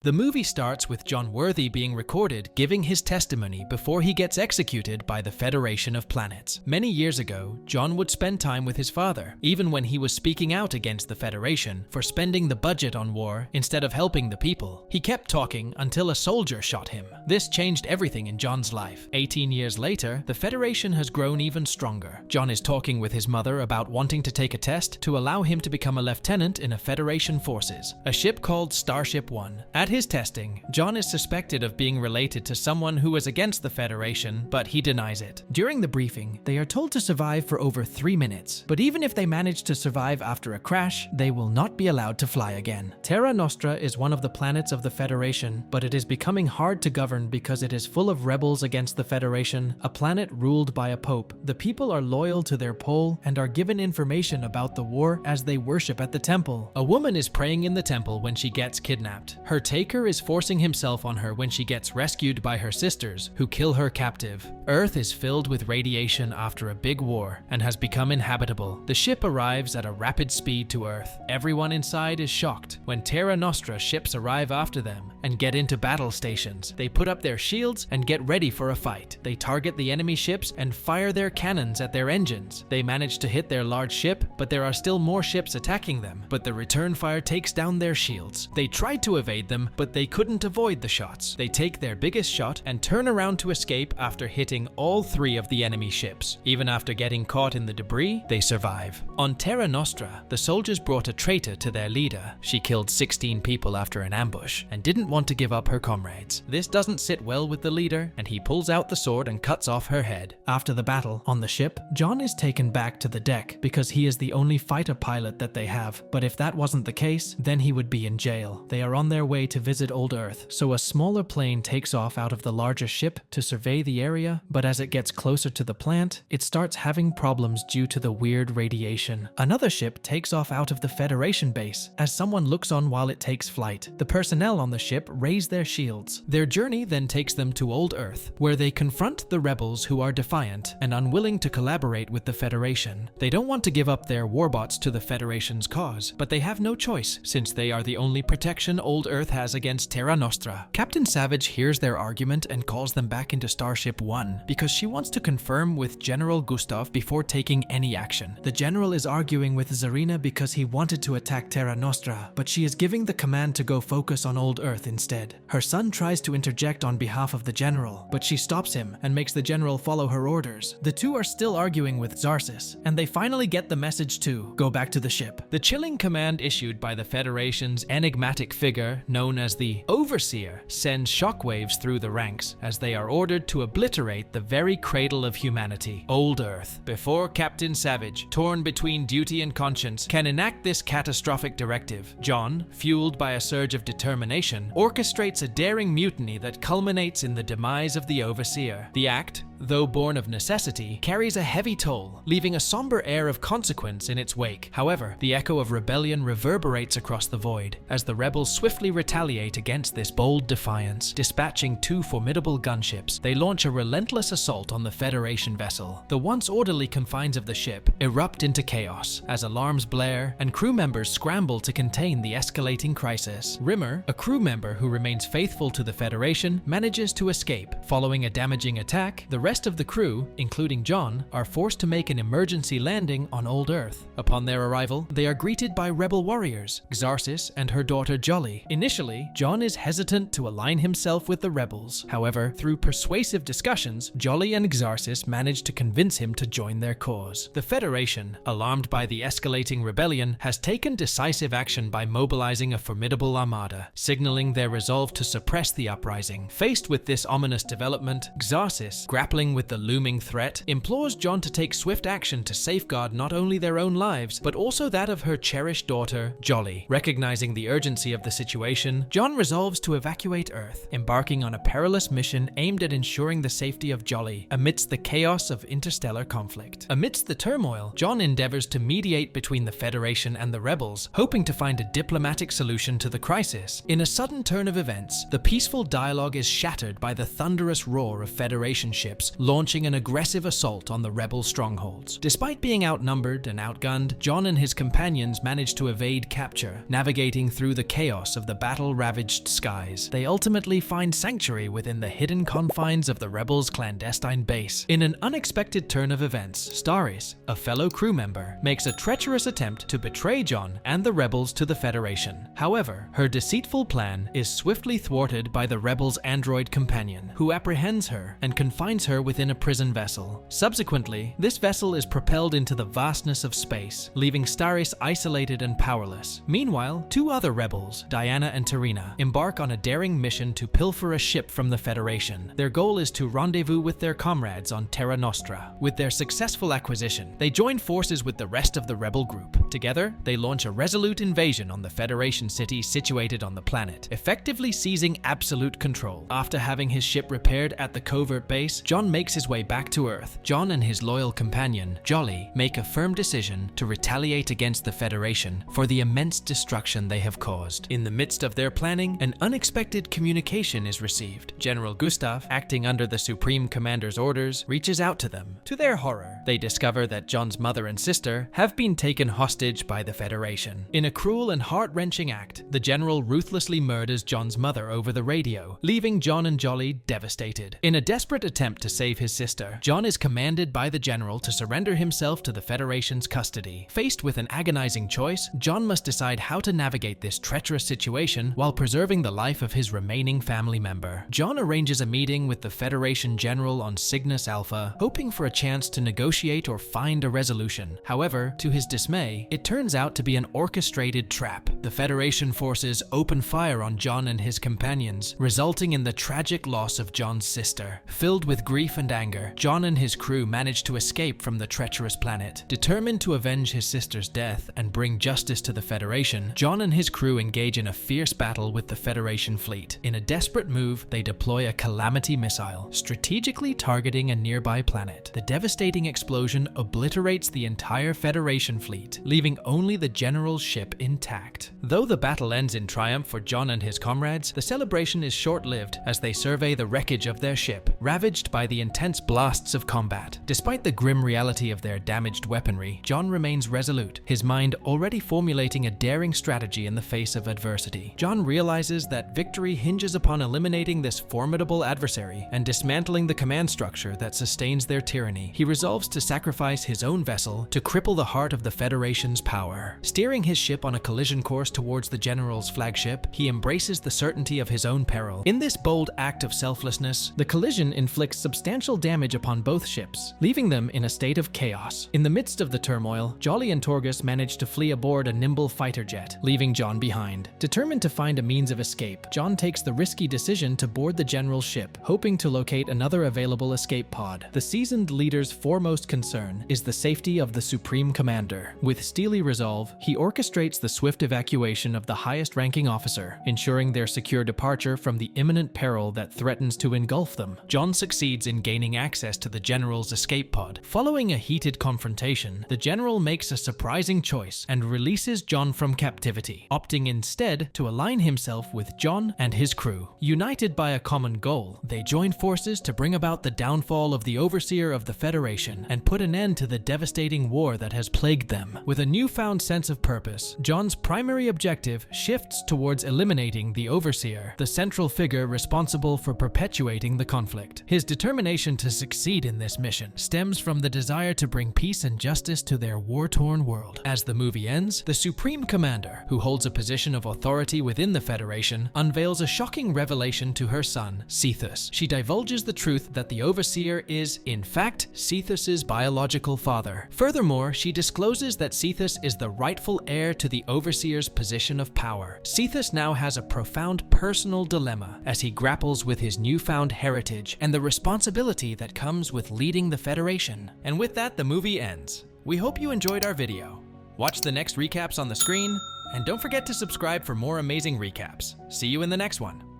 The movie starts with John Worthy being recorded giving his testimony before he gets executed by the Federation of Planets. Many years ago, John would spend time with his father, even when he was speaking out against the Federation for spending the budget on war instead of helping the people. He kept talking until a soldier shot him. This changed everything in John's life. 18 years later, the Federation has grown even stronger. John is talking with his mother about wanting to take a test to allow him to become a lieutenant in a Federation forces, a ship called Starship 1. At his testing, John is suspected of being related to someone who is against the Federation, but he denies it. During the briefing, they are told to survive for over 3 minutes, but even if they manage to survive after a crash, they will not be allowed to fly again. Terranostra is one of the planets of the Federation, but it is becoming hard to govern because it is full of rebels against the Federation, a planet ruled by a pope. The people are loyal to their pole and are given information about the war as they worship at the temple. A woman is praying in the temple when she gets kidnapped. Her taker is forcing himself on her when she gets rescued by her sisters, who kill her captive. Earth is filled with radiation after a big war and has become inhabitable. The ship arrives at a rapid speed to Earth. Everyone inside is shocked when Terranostra ships arrive after them and get into battle stations. They put up their shields and get ready for a fight. They target the enemy ships and fire their cannons at their engines. They manage to hit their large ship, but there are still more ships attacking them, but the return fire takes down their shields. They tried to evade them, but they couldn't avoid the shots. They take their biggest shot and turn around to escape after hitting all 3 of the enemy ships. Even after getting caught in the debris, they survive. On Terranostra, the soldiers brought a traitor to their leader. She killed 16 people after an ambush and didn't want to give up her comrades. This doesn't sit well with the leader, and he pulls out the sword and cuts off her head. After the battle on the ship, John is taken back to the deck because he is the only fighter pilot that they have. But if that wasn't the case, then he would be in jail. They are on their way to visit Old Earth, so a smaller plane takes off out of the larger ship to survey the area, but as it gets closer to the plant, it starts having problems due to the weird radiation. Another ship takes off out of the Federation base as someone looks on while it takes flight. The personnel on the ship raise their shields. Their journey then takes them to Old Earth, where they confront the rebels who are defiant and unwilling to collaborate with the Federation. They don't want to give up their warbots to the Federation's cause, but they have no choice since they are the only protection Old Earth has against Terranostra. Captain Savage hears their argument and calls them back into Starship 1 because she wants to confirm with General Gustav before taking any action. The general is arguing with Zarina because he wanted to attack Terranostra, but she is giving the command to go focus on Old Earth instead. Her son tries to interject on behalf of the general, but she stops him and makes the general follow her orders. The two are still arguing with Zarsis, and they finally get the message to go back to the ship. The chilling command issued by the Federation's enigmatic figure known as the Overseer sends shockwaves through the ranks as they are ordered to obliterate the very cradle of humanity, Old Earth, before Captain Savage, torn between duty and conscience, can enact this catastrophic directive. John, fueled by a surge of determination, orchestrates a daring mutiny that culminates in the demise of the Overseer. The act, though born of necessity, carries a heavy toll, leaving a somber air of consequence in its wake. However, the echo of rebellion reverberates across the void as the rebels swiftly retaliate against this bold defiance. Dispatching 2 formidable gunships, they launch a relentless assault on the Federation vessel. The once orderly confines of the ship erupt into chaos as alarms blare and crew members scramble to contain the escalating crisis. Rimmer, a crew member who remains faithful to the Federation, manages to escape. Following a damaging attack, the rest of the crew, including John, are forced to make an emergency landing on Old Earth. Upon their arrival, they are greeted by rebel warriors, Xarsis and her daughter Jolly. Initially, John is hesitant to align himself with the rebels. However, through persuasive discussions, Jolly and Xarsis manage to convince him to join their cause. The Federation, alarmed by the escalating rebellion, has taken decisive action by mobilizing a formidable armada, signaling their resolve to suppress the uprising. Faced with this ominous development, Xarsis, grappling with the looming threat, implores John to take swift action to safeguard not only their own lives, but also that of her cherished daughter, Jolly. Recognizing the urgency of the situation, John resolves to evacuate Earth, embarking on a perilous mission aimed at ensuring the safety of Jolly amidst the chaos of interstellar conflict. Amidst the turmoil, John endeavors to mediate between the Federation and the rebels, hoping to find a diplomatic solution to the crisis. In a sudden turn of events, the peaceful dialogue is shattered by the thunderous roar of Federation ships force, launching an aggressive assault on the rebel strongholds. Despite being outnumbered and outgunned, John and his companions manage to evade capture, navigating through the chaos of the battle-ravaged skies. They ultimately find sanctuary within the hidden confines of the rebels' clandestine base. In an unexpected turn of events, Starship, a fellow crew member, makes a treacherous attempt to betray John and the rebels to the Federation. However, her deceitful plan is swiftly thwarted by the rebels' android companion, who apprehends her and confines her within a prison vessel. Subsequently, this vessel is propelled into the vastness of space, leaving Starship isolated and powerless. Meanwhile, two other rebels, Diana and Terina, embark on a daring mission to pilfer a ship from the Federation. Their goal is to rendezvous with their comrades on Terranostra. With their successful acquisition, they join forces with the rest of the rebel group. Together, they launch a resolute invasion on the Federation city situated on the planet, effectively seizing absolute control. After having his ship repaired at the covert base, John makes his way back to Earth. John and his loyal companion, Jolly, make a firm decision to retaliate against the Federation for the immense destruction they have caused. In the midst of their planning, an unexpected communication is received. General Gustav, acting under the Supreme Commander's orders, reaches out to them. To their horror, they discover that John's mother and sister have been taken hostage by the Federation. In a cruel and heart-wrenching act, the general ruthlessly murders John's mother over the radio, leaving John and Jolly devastated. In a desperate attempt to save his sister, John is commanded by the general to surrender himself to the Federation's custody. Faced with an agonizing choice, John must decide how to navigate this treacherous situation while preserving the life of his remaining family member. John arranges a meeting with the Federation general on Cygnus Alpha, hoping for a chance to negotiate or find a resolution. However, to his dismay, it turns out to be an orchestrated trap. The Federation forces open fire on John and his companions, resulting in the tragic loss of John's sister. Filled with grief and anger, John and his crew manage to escape from the treacherous planet. Determined to avenge his sister's death and bring justice to the Federation, John and his crew engage in a fierce battle with the Federation fleet. In a desperate move, they deploy a Calamity missile, strategically targeting a nearby planet. The devastating explosion obliterates the entire Federation fleet, leaving only the general's ship intact. Though the battle ends in triumph for John and his comrades, the celebration is short-lived as they survey the wreckage of their ship, ravaged by the intense blasts of combat. Despite the grim reality of their damaged weaponry, John remains resolute, his mind already formulating a daring strategy in the face of adversity. John realizes that victory hinges upon eliminating this formidable adversary and dismantling the command structure that sustains their tyranny. He resolves to sacrifice his own vessel to cripple the heart of the Federation's power. Steering his ship on a collision course towards the general's flagship, he embraces the certainty of his own peril. In this bold act of selflessness, the collision inflicts substantial damage upon both ships, leaving them in a state of chaos. In the midst of the turmoil, Jolly and Torgus manage to flee aboard a nimble fighter jet, leaving John behind. Determined to find a means of escape, John takes the risky decision to board the general's ship, hoping to locate another available escape pod. The seasoned leader's foremost concern is the safety of the Supreme Commander. With steely resolve, he orchestrates the swift evacuation of the highest-ranking officer, ensuring their secure departure from the imminent peril that threatens to engulf them. John succeeds in gaining access to the general's escape pod. Following a heated confrontation, the general makes a surprising choice and releases John from captivity, opting instead to align himself with John and his crew. United by a common goal, they join forces to bring about the downfall of the overseer of the Federation and put an end to the devastating war that has plagued them. With a newfound sense of purpose, John's primary objective shifts towards eliminating the overseer, the central figure responsible for perpetuating the conflict. His determination to succeed in this mission stems from the desire to bring peace and justice to their war-torn world. As the movie ends, the Supreme Commander, who holds a position of authority within the Federation, unveils a shocking revelation to her son, Cetus. She divulges the truth that the Overseer is, in fact, Cetus's biological father. Furthermore, she discloses that Cetus is the rightful heir to the Overseer's position of power. Cetus now has a profound personal dilemma as he grapples with his newfound heritage and the responsibility that comes with leading the Federation. And with that, the movie ends. We hope you enjoyed our video. Watch the next recaps on the screen, and don't forget to subscribe for more amazing recaps. See you in the next one.